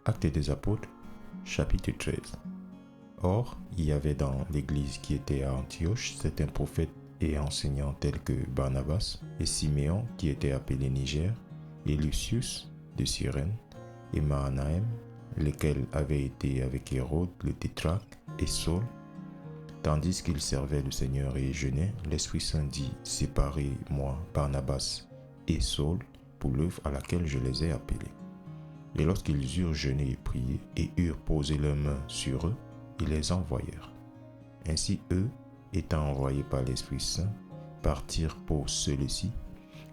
Actes des Apôtres, chapitre 13. Or, il y avait dans l'église qui était à Antioche certains prophètes et enseignants tels que Barnabas et Siméon qui était appelé Niger, et Lucius de Cyrène, et Mahanaïm, lesquels avaient été avec Hérode le tétrarque et Saul. Tandis qu'ils servaient le Seigneur et jeûnaient, l'Esprit Saint dit, séparez-moi Barnabas et Saul pour l'œuvre à laquelle je les ai appelés. Et lorsqu'ils eurent jeûné et prié, et eurent posé leurs mains sur eux, ils les envoyèrent. Ainsi eux, étant envoyés par l'Esprit Saint, partirent pour Cilicie,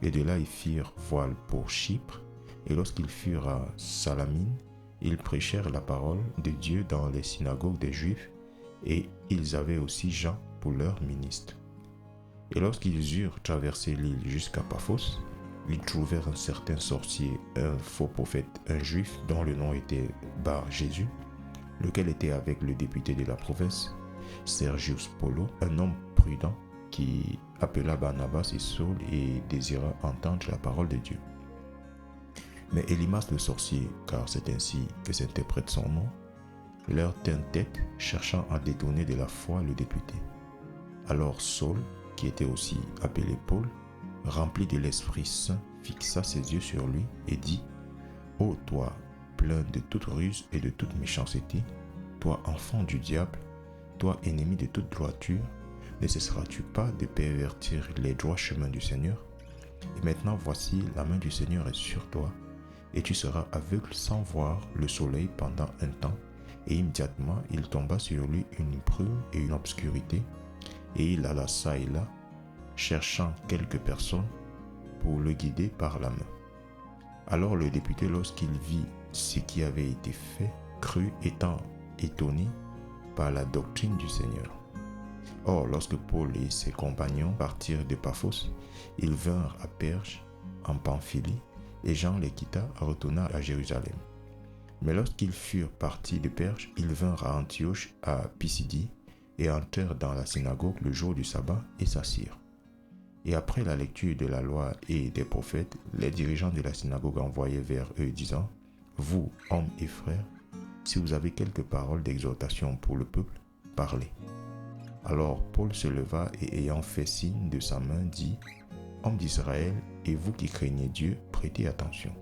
et de là ils firent voile pour Chypre, et lorsqu'ils furent à Salamine, ils prêchèrent la parole de Dieu dans les synagogues des Juifs, et ils avaient aussi Jean pour leur ministre. Et lorsqu'ils eurent traversé l'île jusqu'à Paphos, ils trouvèrent un certain sorcier, un faux prophète, un juif dont le nom était Bar Jésus, lequel était avec le député de la province, Sergius Paulo, un homme prudent qui appela Barnabas et Saul et désira entendre la parole de Dieu. Mais Élymas le sorcier, car c'est ainsi que s'interprète son nom, leur tint tête, cherchant à détourner de la foi le député. Alors Saul, qui était aussi appelé Paul, rempli de l'Esprit Saint, fixa ses yeux sur lui et dit, « Ô toi, plein de toute ruse et de toute méchanceté, toi enfant du diable, toi ennemi de toute droiture, ne cesseras-tu pas de pervertir les droits chemins du Seigneur? Et maintenant voici, la main du Seigneur est sur toi, et tu seras aveugle sans voir le soleil pendant un temps. » Et immédiatement il tomba sur lui une brume et une obscurité, et il alla çà et là, cherchant quelques personnes pour le guider par la main. Alors le député, lorsqu'il vit ce qui avait été fait, crut, étant étonné par la doctrine du Seigneur. Or, lorsque Paul et ses compagnons partirent de Paphos, ils vinrent à Perge, en Pamphylie, et Jean les quitta, retourna à Jérusalem. Mais lorsqu'ils furent partis de Perge, ils vinrent à Antioche, à Pisidie, et entrèrent dans la synagogue le jour du sabbat et s'assirent. Et après la lecture de la loi et des prophètes, les dirigeants de la synagogue envoyaient vers eux, disant, « Vous, hommes et frères, si vous avez quelques paroles d'exhortation pour le peuple, parlez. » Alors Paul se leva et ayant fait signe de sa main, dit, « Hommes d'Israël, et vous qui craignez Dieu, prêtez attention.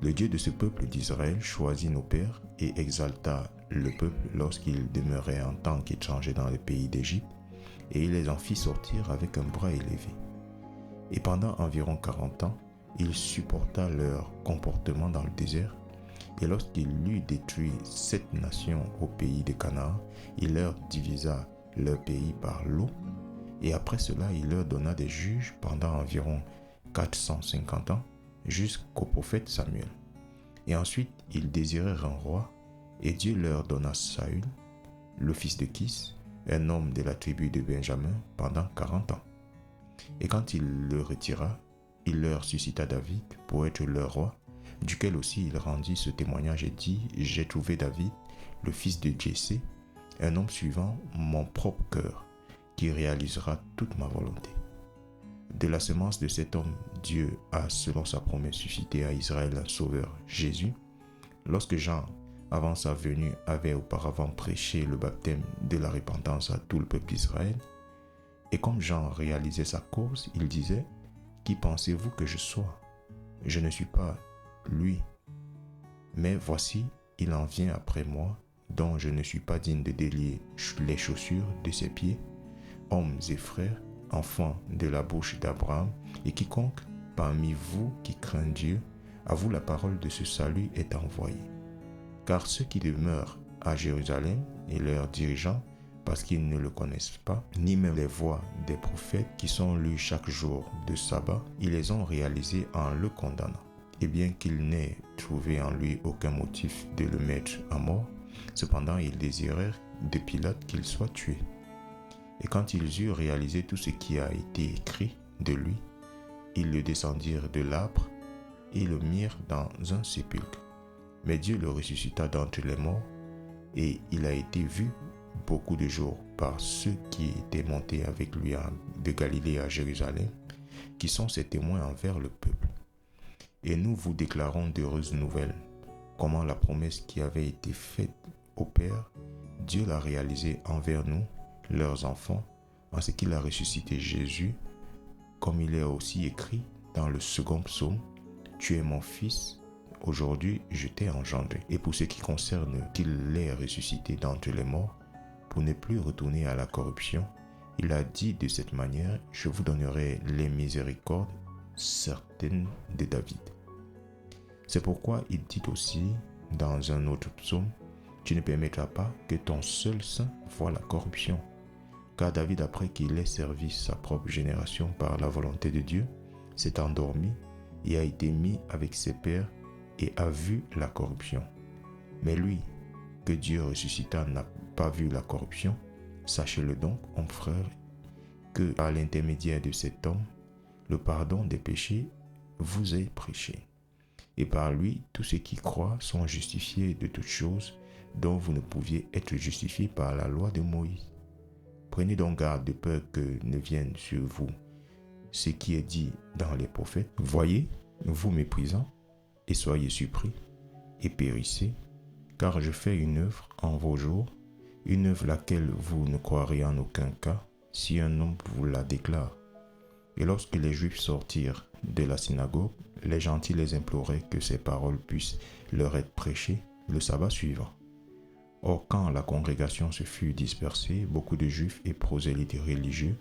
Le Dieu de ce peuple d'Israël choisit nos pères et exalta le peuple lorsqu'ils demeuraient en tant qu'étrangers dans le pays d'Égypte, et il les en fit sortir avec un bras élevé. Et pendant environ 40 ans, il supporta leur comportement dans le désert, et lorsqu'il eut détruit 7 nations au pays de Canaan, il leur divisa leur pays par l'eau, et après cela il leur donna des juges pendant environ 450 ans, jusqu'au prophète Samuel. Et ensuite ils désirèrent un roi, et Dieu leur donna Saül, le fils de Kis, un homme de la tribu de Benjamin, pendant 40 ans. Et quand il le retira, il leur suscita David pour être leur roi, duquel aussi il rendit ce témoignage et dit, « J'ai trouvé David, le fils de Jessé, un homme suivant mon propre cœur, qui réalisera toute ma volonté. » De la semence de cet homme, Dieu a, selon sa promesse, suscité à Israël un sauveur, Jésus. Lorsque Jean, avant sa venue, avait auparavant prêché le baptême de la repentance à tout le peuple d'Israël, et comme Jean réalisait sa cause, il disait, « Qui pensez-vous que je sois? Je ne suis pas lui, mais voici, il en vient après moi, dont je ne suis pas digne de délier les chaussures de ses pieds. Hommes et frères, enfants de la bouche d'Abraham, et quiconque parmi vous qui craint Dieu, à vous la parole de ce salut est envoyée. Car ceux qui demeurent à Jérusalem et leurs dirigeants, parce qu'ils ne le connaissent pas, ni même les voix des prophètes qui sont lus chaque jour de sabbat, ils les ont réalisées en le condamnant. Et bien qu'il n'ait trouvé en lui aucun motif de le mettre à mort, cependant ils désirèrent de Pilate qu'il soit tué. Et quand ils eurent réalisé tout ce qui a été écrit de lui, ils le descendirent de l'âbre et le mirent dans un sépulcre. Mais Dieu le ressuscita d'entre les morts, et il a été vu beaucoup de jours par ceux qui étaient montés avec lui de Galilée à Jérusalem, qui sont ses témoins envers le peuple. Et nous vous déclarons d'heureuses nouvelles, comment la promesse qui avait été faite au Père, Dieu l'a réalisée envers nous, leurs enfants, en ce qu'il a ressuscité Jésus, comme il est aussi écrit dans le second psaume, « Tu es mon fils, aujourd'hui je t'ai engendré ». Et pour ce qui concerne qu'il l'ait ressuscité d'entre les morts, pour ne plus retourner à la corruption, il a dit de cette manière, « Je vous donnerai les miséricordes certaines de David ». C'est pourquoi il dit aussi dans un autre psaume, « Tu ne permettras pas que ton seul saint voie la corruption ». Car David, après qu'il ait servi sa propre génération par la volonté de Dieu, s'est endormi et a été mis avec ses pères et a vu la corruption. Mais lui, que Dieu ressuscita, n'a pas vu la corruption. Sachez-le donc, mon frère, que par l'intermédiaire de cet homme, le pardon des péchés vous est prêché. Et par lui, tous ceux qui croient sont justifiés de toutes choses dont vous ne pouviez être justifiés par la loi de Moïse. Prenez donc garde de peur que ne vienne sur vous ce qui est dit dans les prophètes. Voyez, vous méprisant, et soyez surpris, et périssez, car je fais une œuvre en vos jours, une œuvre laquelle vous ne croirez en aucun cas, si un homme vous la déclare. Et lorsque les Juifs sortirent de la synagogue, les gentils les imploraient que ces paroles puissent leur être prêchées le sabbat suivant. Or, quand la congrégation se fut dispersée, beaucoup de Juifs et prosélytes religieux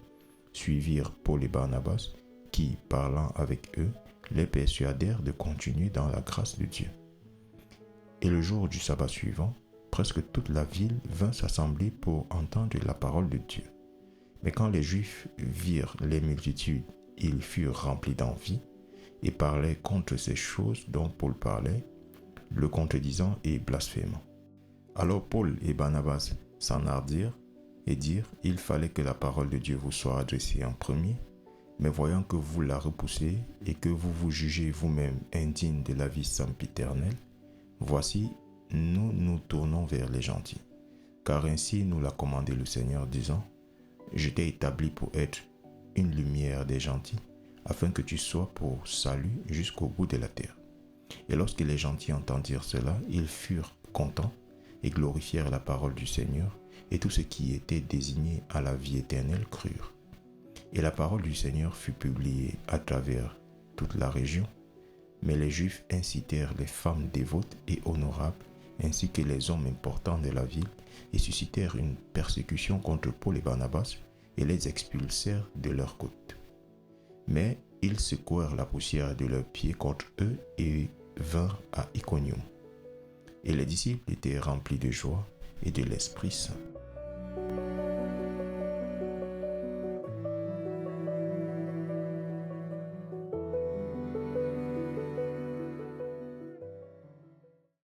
suivirent Paul et Barnabas, qui, parlant avec eux, les persuadèrent de continuer dans la grâce de Dieu. Et le jour du sabbat suivant, presque toute la ville vint s'assembler pour entendre la parole de Dieu. Mais quand les Juifs virent les multitudes, ils furent remplis d'envie et parlaient contre ces choses dont Paul parlait, le contredisant et blasphémant. Alors Paul et Barnabas s'enhardirent et dirent, « Il fallait que la parole de Dieu vous soit adressée en premier, mais voyant que vous la repoussez et que vous vous jugez vous-même indigne de la vie sempiternelle, voici, nous nous tournons vers les gentils. Car ainsi nous l'a commandé le Seigneur, disant, « Je t'ai établi pour être une lumière des gentils, afin que tu sois pour salut jusqu'au bout de la terre. » Et lorsque les gentils entendirent cela, ils furent contents et glorifièrent la parole du Seigneur, et tous ceux qui étaient désignés à la vie éternelle crurent. Et la parole du Seigneur fut publiée à travers toute la région, mais les Juifs incitèrent les femmes dévotes et honorables, ainsi que les hommes importants de la ville, et suscitèrent une persécution contre Paul et Barnabas, et les expulsèrent de leur côte. Mais ils secouèrent la poussière de leurs pieds contre eux et vinrent à Iconium. Et les disciples étaient remplis de joie et de l'Esprit Saint.